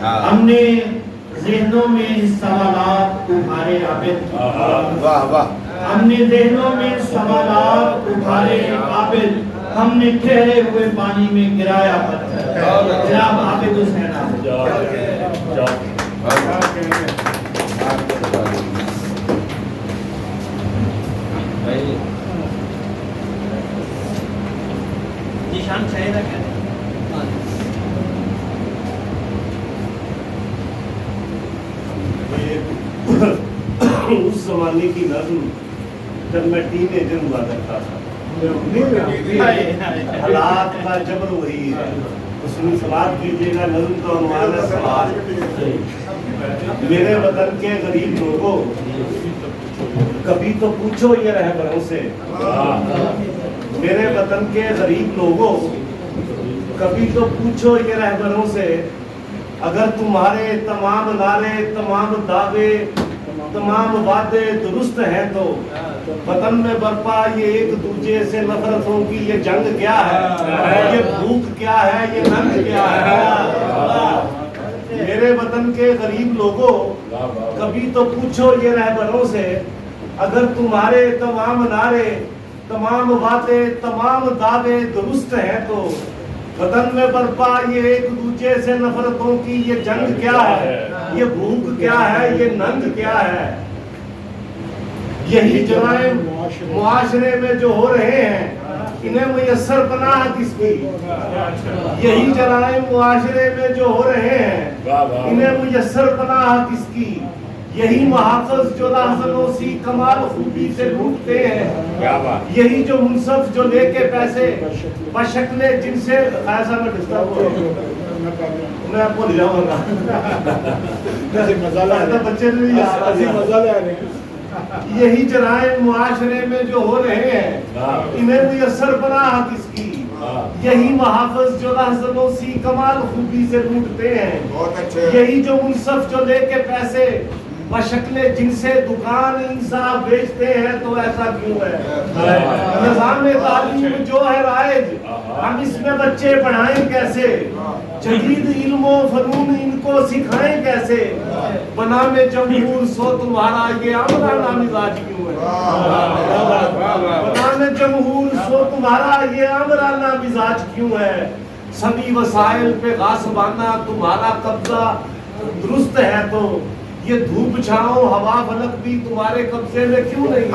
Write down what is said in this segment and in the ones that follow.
ہم نے ذہنوں میں سوالات ابھارے عابد، واہ واہ، ہم نے ذہنوں میں سوالات ابھارے عابد، ہم نے ٹھہرے ہوئے پانی میں گرایا پتھر۔ جناب عابد حسین نشان چاہیے تھا کیا؟ اس زمانے کی نظم جب میں ٹین ایجر ہوا کرتا تھا، حالات کا جبر وہی ہے۔ اس میں سوال کیجیے گا، نظم کا عنوان ہے سوال۔ میرے وطن کے غریب لوگوں، کبھی تو پوچھو یہ رہبروں سے، میرے وطن کے غریب لوگوں، کبھی تو پوچھو یہ رہبروں سے، اگر تمہارے تمام نعرے، تمام دعوے، تمام وعدے درست ہیں تو وطن میں برپا یہ ایک دوسرے سے نفرتوں کی یہ جنگ کیا ہے، یہ بھوک کیا ہے، یہ ننگ کیا ہے۔ میرے وطن کے غریب لوگوں، کبھی تو پوچھو یہ رہبروں سے، اگر تمہارے تمام نعرے، تمام وعدے، تمام دعوے درست ہیں تو وطن میں برپا یہ ایک دوسرے سے نفرتوں کی یہ جنگ کیا ہے، یہ بھوک کیا ہے، یہ ننگ کیا ہے۔ یہی جرائم معاشرے میں جو ہو رہے ہیں، انہیں میسر پناہ کس کی؟ یہی جرائم معاشرے میں جو ہو رہے ہیں، انہیں میسر پناہ کس کی؟ یہی محافظ جو راہزنوں سی کمال خوبی سے لوٹتے ہیں، یہی جو منصف جو لے کے پیسے بشکل جن سے خیصہ میں ڈسٹرب ہو، میں آپ کو لے جاؤں گا بچے یہی جرائم معاشرے میں جو ہو رہے ہیں، انہیں میسر پناہ کس کی؟ یہی محافظ جو راہزنوں سی کمال خوبی سے لوٹتے ہیں، یہی جو منصف جو لے کے پیسے بشکل جن سے دکان انصاف بیچتے ہیں، تو ایسا کیوں ہے؟ نظام تعلیم جو ہے رائج، ہم اس میں بچے پڑھائیں کیسے؟ جدید علم و فنون ان کو سکھائیں کیسے؟ بنام جمہور سو تمہارا یہ آمرانہ مزاج کیوں ہے؟ بنام جمہور سو تمہارا یہ آمرانہ مزاج کیوں ہے؟ سبھی وسائل پہ غاصبانہ تمہارا قبضہ درست ہے تو یہ دھوپ چھاؤں ہوا فلک بھی تمہارے قبضے میں کیوں نہیں؟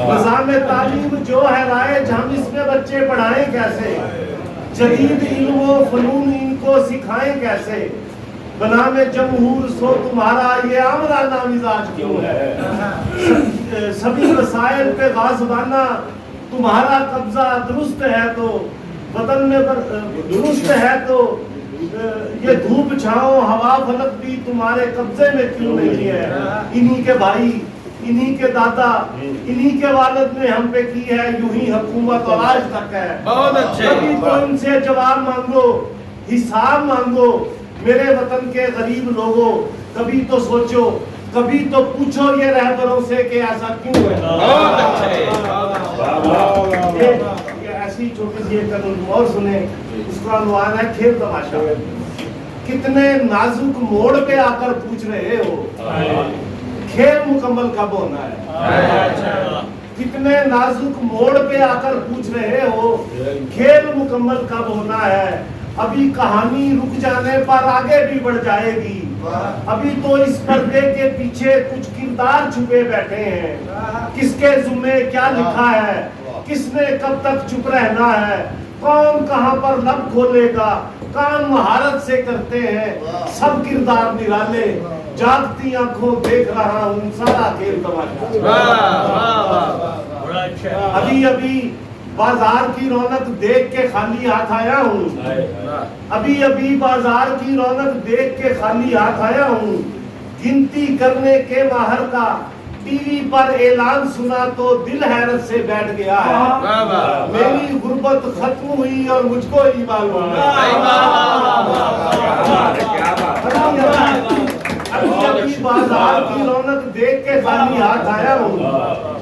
نظام تعلیم جو ہے رائج، ہم اس میں بچے پڑھائیں کیسے؟ جدید علم و فنون ان کو سکھائیں کیسے؟ بنام جمہور سو تمہارا یہ آمرانہ مزاج کیوں ہے؟ سبھی وسائل پہ غاصبانہ تمہارا قبضہ درست ہے تو وطن میں درست ہے تو یہ دھوپ چھاؤں ہوا فلک بھی تمہارے قبضے میں کیوں نہیں ہے؟ انہی کے بھائی، انہی کے دادا، انہی کے والد نے ہم پہ کی ہے یوں ہی حکومت اور آج تک ہے۔ بہت اچھے، کبھی تو ان سے جواب مانگو، حساب مانگو میرے وطن کے غریب لوگوں، کبھی تو سوچو، کبھی تو پوچھو یہ رہبروں سے کہ ایسا کیوں ہے؟ بہت اچھے۔ ایسی چھوٹی سی ایک قانون اور سنیں، اس کا عنوان ہے کھیل تماشا۔ کتنے نازک موڑ پہ آ کر پوچھ رہے ہو کھیل مکمل کب ہونا ہے؟ کتنے نازک موڑ پہ آ کر پوچھ رہے ہو کھیل مکمل کب ہونا ہے؟ ابھی کہانی رک جانے پر آگے بھی بڑھ جائے گی، ابھی تو اس پردے کے پیچھے کچھ کردار چھپے بیٹھے ہیں۔ کس کے ذمہ کیا لکھا ہے، کس نے کب تک چپ رہنا ہے، کون کہاں پر لب کھولے گا، کام مہارت سے کرتے ہیں سب کردار نرالے، جاگتی آنکھوں دیکھ رہا ہوں سارا کھیل تماشا۔ ابھی ابھی بازار کی رونق دیکھ کے خالی ہاتھ آیا ہوں، ابھی ابھی بازار کی رونق دیکھ کے خالی ہاتھ آیا ہوں، گنتی کرنے کے ماہر کا ٹی وی پر اعلان سنا تو دل حیرت سے بیٹھ گیا ہے۔ میری غربت ختم ہوئی اور مجھ کو ہی معلوم ہے۔ ابھی ابھی بازار کی رونق دیکھ کے خالی ہاتھ آیا ہوں،